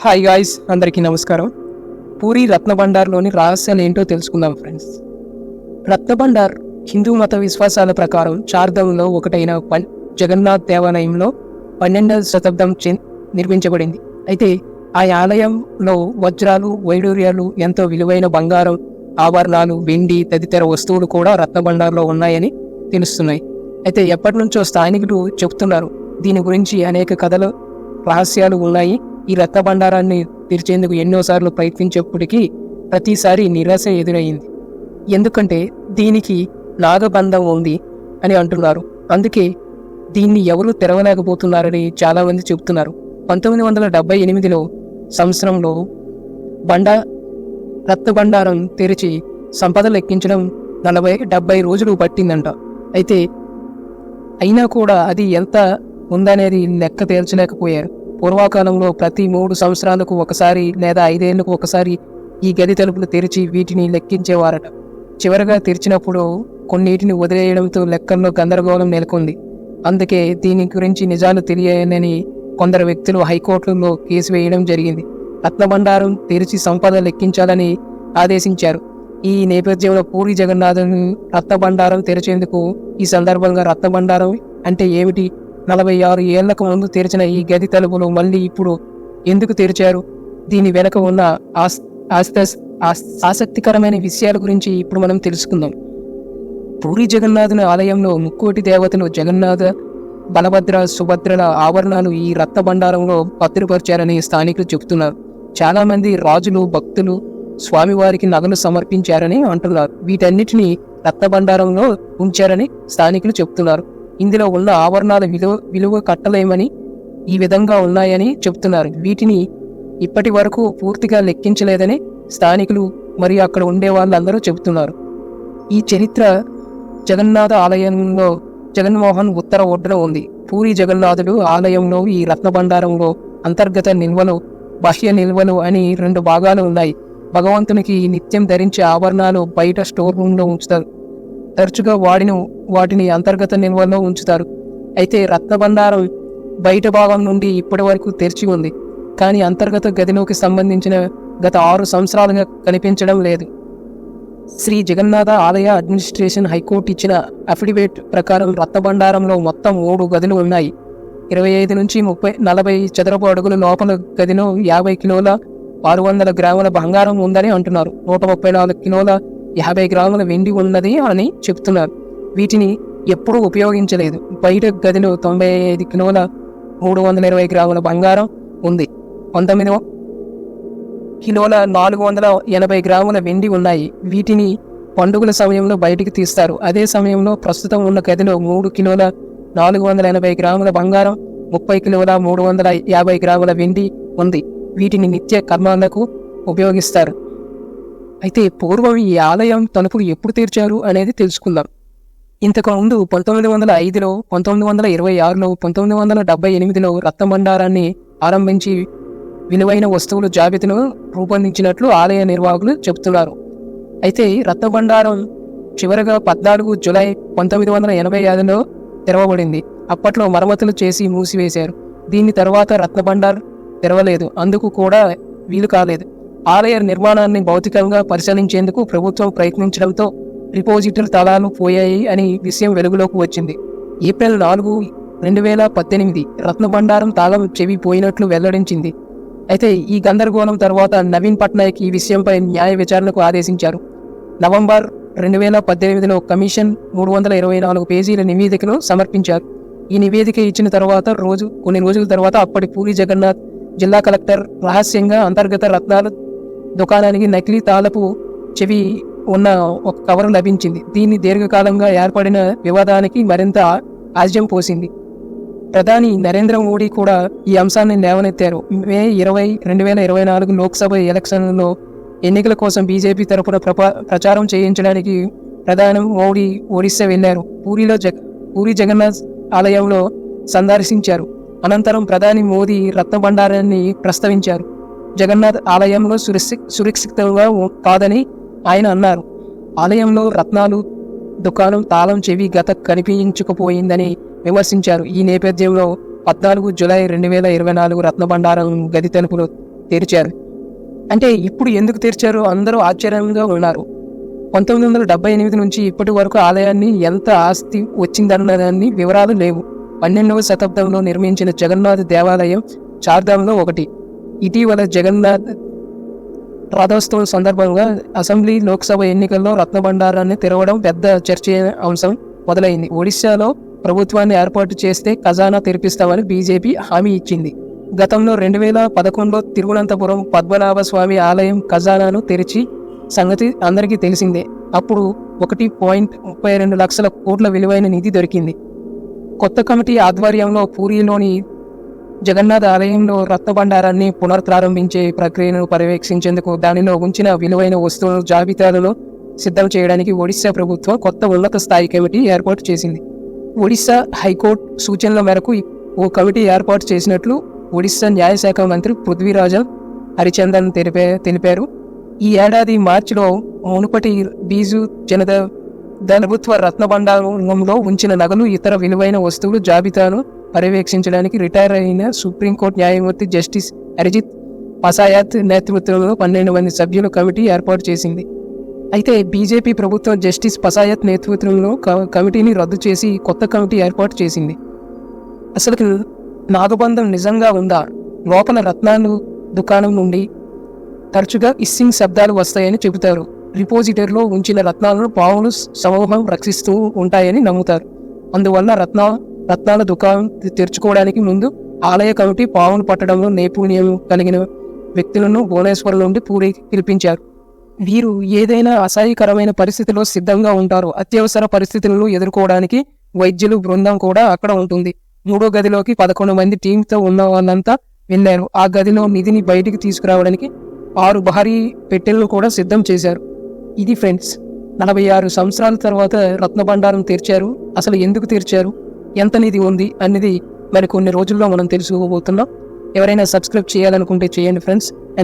Hi guys, అందరికీ నమస్కారం. పూరి రత్నభండార్లోని రహస్యాలు ఏంటో తెలుసుకుందాం ఫ్రెండ్స్. రత్నభండార్ హిందూ మత విశ్వాసాల ప్రకారం చార్ధంలో ఒకటైన జగన్నాథ్ దేవాలయంలో 12వ శతాబ్దం నిర్మించబడింది. అయితే ఆ ఆలయంలో వజ్రాలు, వైడూర్యాలు, ఎంతో విలువైన బంగారం, ఆభరణాలు, వెండి తదితర వస్తువులు కూడా రత్నభండార్లో ఉన్నాయని తెలుస్తున్నాయి. అయితే ఎప్పటి నుంచో స్థానికులు చెబుతున్నారు. దీని గురించి అనేక కథలు, రహస్యాలు ఉన్నాయి. ఈ రత్నభండారాన్ని తెరిచేందుకు ఎన్నోసార్లు ప్రయత్నించేప్పటికీ ప్రతిసారి నిరాశ ఎదురయ్యింది. ఎందుకంటే దీనికి నాగబంధం ఉంది అని అంటున్నారు. అందుకే దీన్ని ఎవరు తెరవలేకపోతున్నారని చాలామంది చెబుతున్నారు. 1978 సంవత్సరంలో రత్నభండారం తెరిచి సంపద లెక్కించడం 40-70 రోజులు పట్టిందంట. అయినా కూడా అది ఎంత ఉందనేది లెక్క తేల్చలేకపోయారు. పూర్వకాలంలో ప్రతి 3 సంవత్సరాలకు ఒకసారి లేదా 5 ఏళ్లకు ఒకసారి ఈ గది తలుపులు తెరిచి వీటిని లెక్కించేవారట. చివరగా తెరిచినప్పుడు కొన్నిటిని వదిలేయడంతో లెక్కల్లో గందరగోళం నెలకొంది. అందుకే దీని గురించి నిజాలు తెలియనని కొందరు వ్యక్తులు హైకోర్టులో కేసు వేయడం జరిగింది. రత్నభండారం తెరిచి సంపద లెక్కించాలని ఆదేశించారు. ఈ నేపథ్యంలో పూరి జగన్నాథుని రత్నభండారం తెరిచేందుకు ఈ సందర్భంగా రత్నభండారం అంటే ఏమిటి, 46 ఏళ్లకు ముందు తెరిచిన ఈ గది తలుపులు మళ్ళీ ఇప్పుడు ఎందుకు తెరిచారు, దీని వెనక ఉన్న ఆసక్తికరమైన విషయాల గురించి ఇప్పుడు మనం తెలుసుకుందాం. పూరి జగన్నాథుని ఆలయంలో ముక్కోటి దేవతలు జగన్నాథ, బలభద్ర, సుభద్రల ఆభరణాలు ఈ రత్నభండారంలో భద్రపరిచారని స్థానికులు చెబుతున్నారు. చాలా మంది రాజులు, భక్తులు స్వామివారికి నగలు సమర్పించారని అంటున్నారు. వీటన్నిటినీ రత్నభండారంలో ఉంచారని స్థానికులు చెబుతున్నారు. ఇందులో ఉన్న ఆభరణాల విలువ కట్టలేమని ఈ విధంగా ఉన్నాయని చెబుతున్నారు. వీటిని ఇప్పటి వరకు పూర్తిగా లెక్కించలేదని స్థానికులు మరియు అక్కడ ఉండే వాళ్ళందరూ చెబుతున్నారు. ఈ చరిత్ర జగన్నాథ ఆలయంలో జగన్మోహన్ ఉత్తర ఒడ్డున ఉంది. పూరి జగన్నాథుడు ఆలయంలో ఈ రత్నభండారంలో అంతర్గత నిల్వలు, బాహ్య నిల్వలు అని 2 భాగాలు ఉన్నాయి. భగవంతునికి నిత్యం ధరించే ఆభరణాలు బయట స్టోర్ రూమ్లో ఉంచుతారు. తరచుగా వాటిని అంతర్గత నిల్వల్లో ఉంచుతారు. అయితే రత్నభండారం బయట భాగం నుండి ఇప్పటి వరకు తెరిచి ఉంది, కానీ అంతర్గత గదిలోకి సంబంధించిన గత 6 సంవత్సరాలుగా కనిపించడం లేదు. శ్రీ జగన్నాథ ఆలయ అడ్మినిస్ట్రేషన్ హైకోర్టు ఇచ్చిన అఫిడవిట్ ప్రకారం రత్నభండారంలో మొత్తం 3 గదులు ఉన్నాయి. 25 నుంచి 40 చదరపు అడుగుల లోపల గదిలో 50 కిలోల 600 గ్రాముల బంగారం ఉందని అంటున్నారు. 134 కిలోల 50 గ్రాముల వెండి ఉన్నది అని చెప్తున్నారు. వీటిని ఎప్పుడూ ఉపయోగించలేదు. బయట గదిలో 95 కిలోల 320 గ్రాముల బంగారం ఉంది. 19 కిలోల 480 గ్రాముల వెండి ఉన్నాయి. వీటిని పండుగల సమయంలో బయటికి తీస్తారు. అదే సమయంలో ప్రస్తుతం ఉన్న గదిలో 3 కిలోల 480 గ్రాముల బంగారం, 30 కిలోల 350 గ్రాముల వెండి ఉంది. వీటిని నిత్య కర్మాలకు ఉపయోగిస్తారు. అయితే పూర్వం ఈ ఆలయం తలుపులు ఎప్పుడు తెరిచారు అనేది తెలుసుకుందాం. ఇంతకుముందు 1905లో, 1926లో, 1978లో రత్నభండారాన్ని ఆరంభించి విలువైన వస్తువుల జాబితాను రూపొందించినట్లు ఆలయ నిర్వాహకులు చెబుతున్నారు. అయితే రత్నభండారం చివరగా 14 జూలై 1985లో తెరవబడింది. అప్పట్లో మరమ్మతులు చేసి మూసివేశారు. దీని తర్వాత రత్నభండార్ తెరవలేదు. అందుకు కూడా వీలు కాలేదు. ఆలయ నిర్మాణాన్ని భౌతికంగా పరిశీలించేందుకు ప్రభుత్వం ప్రయత్నించడంతో డిపాజిటరీ తాళాలు పోయాయి అని విషయం వెలుగులోకి వచ్చింది. ఏప్రిల్ 4, 2018 రత్నభండారం తాళం చెవి పోయినట్లు వెల్లడించింది. అయితే ఈ గందరగోళం తర్వాత నవీన్ పట్నాయక్ ఈ విషయంపై న్యాయ విచారణకు ఆదేశించారు. నవంబర్ 2018లో కమిషన్ 324 పేజీల నివేదికను సమర్పించారు. ఈ నివేదిక ఇచ్చిన తర్వాత కొన్ని రోజుల తర్వాత అప్పటి పూరి జగన్నాథ్ జిల్లా కలెక్టర్ రహస్యంగా అంతర్గత రత్నాల దుకాణానికి నకిలీ తాళపు చెవి ఉన్న ఒక కవరు లభించింది. దీన్ని దీర్ఘకాలంగా ఏర్పడిన వివాదానికి మరింత ఆజ్యం పోసింది. ప్రధాని నరేంద్ర మోడీ కూడా ఈ అంశాన్ని లేవనెత్తారు. మే 20, 2024 లోక్సభ ఎలక్షన్లలో ఎన్నికల కోసం బీజేపీ తరపున ప్రచారం చేయించడానికి ప్రధాని మోడీ ఒడిశా వెళ్లారు. పూరి జగన్నాథ్ ఆలయంలో సందర్శించారు. అనంతరం ప్రధాని మోదీ రత్నభండారాన్ని ప్రస్తావించారు. జగన్నాథ్ ఆలయంలో సురక్షితంగా కాదని ఆయన అన్నారు. ఆలయంలో రత్నాలు దుకాణం తాళం చెవి గత కనిపించకపోయిందని విమర్శించారు. ఈ నేపథ్యంలో 14 జూలై 2024 రత్నభండారం గది తలుపులు తెరిచారు. అంటే ఇప్పుడు ఎందుకు తెరిచారో అందరూ ఆశ్చర్యంగా ఉన్నారు. 1978 నుంచి ఇప్పటి వరకు ఆలయాన్ని ఎంత ఆస్తి వచ్చిందన్నదాన్ని వివరాలు లేవు. 12వ శతాబ్దంలో నిర్మించిన జగన్నాథ్ దేవాలయం చార్ధాంలో ఒకటి. ఇటీవల జగన్నాథ్ రథోత్సవం సందర్భంగా అసెంబ్లీ లోక్సభ ఎన్నికల్లో రత్నభండారాన్ని తెరవడం పెద్ద చర్చనీయాంశం మొదలైంది. ఒడిశాలో ప్రభుత్వాన్ని ఏర్పాటు చేస్తే ఖజానా తెరిపిస్తామని బీజేపీ హామీ ఇచ్చింది. గతంలో 2011లో తిరువనంతపురం పద్మనాభ స్వామి ఆలయం ఖజానాను తెరిచి సంగతి అందరికీ తెలిసిందే. అప్పుడు 1.32 లక్షల కోట్ల విలువైన నిధి దొరికింది. కొత్త కమిటీ ఆధ్వర్యంలో పూరిలోని జగన్నాథ్ ఆలయంలో రత్నభండారాన్ని పునఃప్రారంభించే ప్రక్రియను పర్యవేక్షించేందుకు దానిలో ఉంచిన విలువైన వస్తువుల జాబితాలను సిద్ధం చేయడానికి ఒడిశా ప్రభుత్వం కొత్త ఉన్నత స్థాయి కమిటీ ఏర్పాటు చేసింది. ఒడిశా హైకోర్టు సూచనల మేరకు ఓ కమిటీ ఏర్పాటు చేసినట్లు ఒడిశా న్యాయశాఖ మంత్రి పృథ్వీరాజన్ హరిచందన్ తెలిపారు. ఈ ఏడాది మార్చిలో మునుపటి బీజు జనతా ప్రభుత్వ రత్నభండారంలో ఉంచిన నగలు, ఇతర విలువైన వస్తువుల జాబితాను పర్యవేక్షించడానికి రిటైర్ అయిన సుప్రీంకోర్టు న్యాయమూర్తి జస్టిస్ అరిజిత్ పసాయత్ నేతృత్వంలో 12 మంది సభ్యుల కమిటీ ఏర్పాటు చేసింది. అయితే బీజేపీ ప్రభుత్వం జస్టిస్ పసాయత్ నేతృత్వంలో కమిటీని రద్దు చేసి కొత్త కమిటీ ఏర్పాటు చేసింది. అసలు నాగబంధం నిజంగా ఉందా? లోపల రత్నాలు దుకాణం నుండి తరచుగా ఇస్సింగ్ శబ్దాలు వస్తాయని చెబుతారు. రిపోజిటరీలో ఉంచిన రత్నాలను పావులు సమూహం రక్షిస్తూ ఉంటాయని నమ్ముతారు. అందువల్ల రత్నాల దుకాణం తెరుచుకోవడానికి ముందు ఆలయ కమిటీ పావులు పట్టడంలో నైపుణ్యం కలిగిన వ్యక్తులను భువనేశ్వర్ నుండి పూరి పిలిపించారు. వీరు ఏదైనా అసహ్యకరమైన పరిస్థితిలో సిద్ధంగా ఉంటారు. అత్యవసర పరిస్థితులను ఎదుర్కోవడానికి వైద్యులు బృందం కూడా అక్కడ ఉంటుంది. 3వ గదిలోకి 11 మంది టీంతో ఉన్న వాళ్ళంతా వెళ్ళారు. ఆ గదిలో నిధిని బయటికి తీసుకురావడానికి 6 భారీ పెట్టెలను కూడా సిద్ధం చేశారు. ఇది ఫ్రెండ్స్, 46 సంవత్సరాల తర్వాత రత్నభండారం తెరిచారు. అసలు ఎందుకు తెరిచారు, ఎంత నిధి ఉంది అనేది మరి కొన్ని రోజుల్లో మనం తెలుసుకోబోతున్నాం. ఎవరైనా సబ్స్క్రైబ్ చేయాలనుకుంటే చేయండి ఫ్రెండ్స్.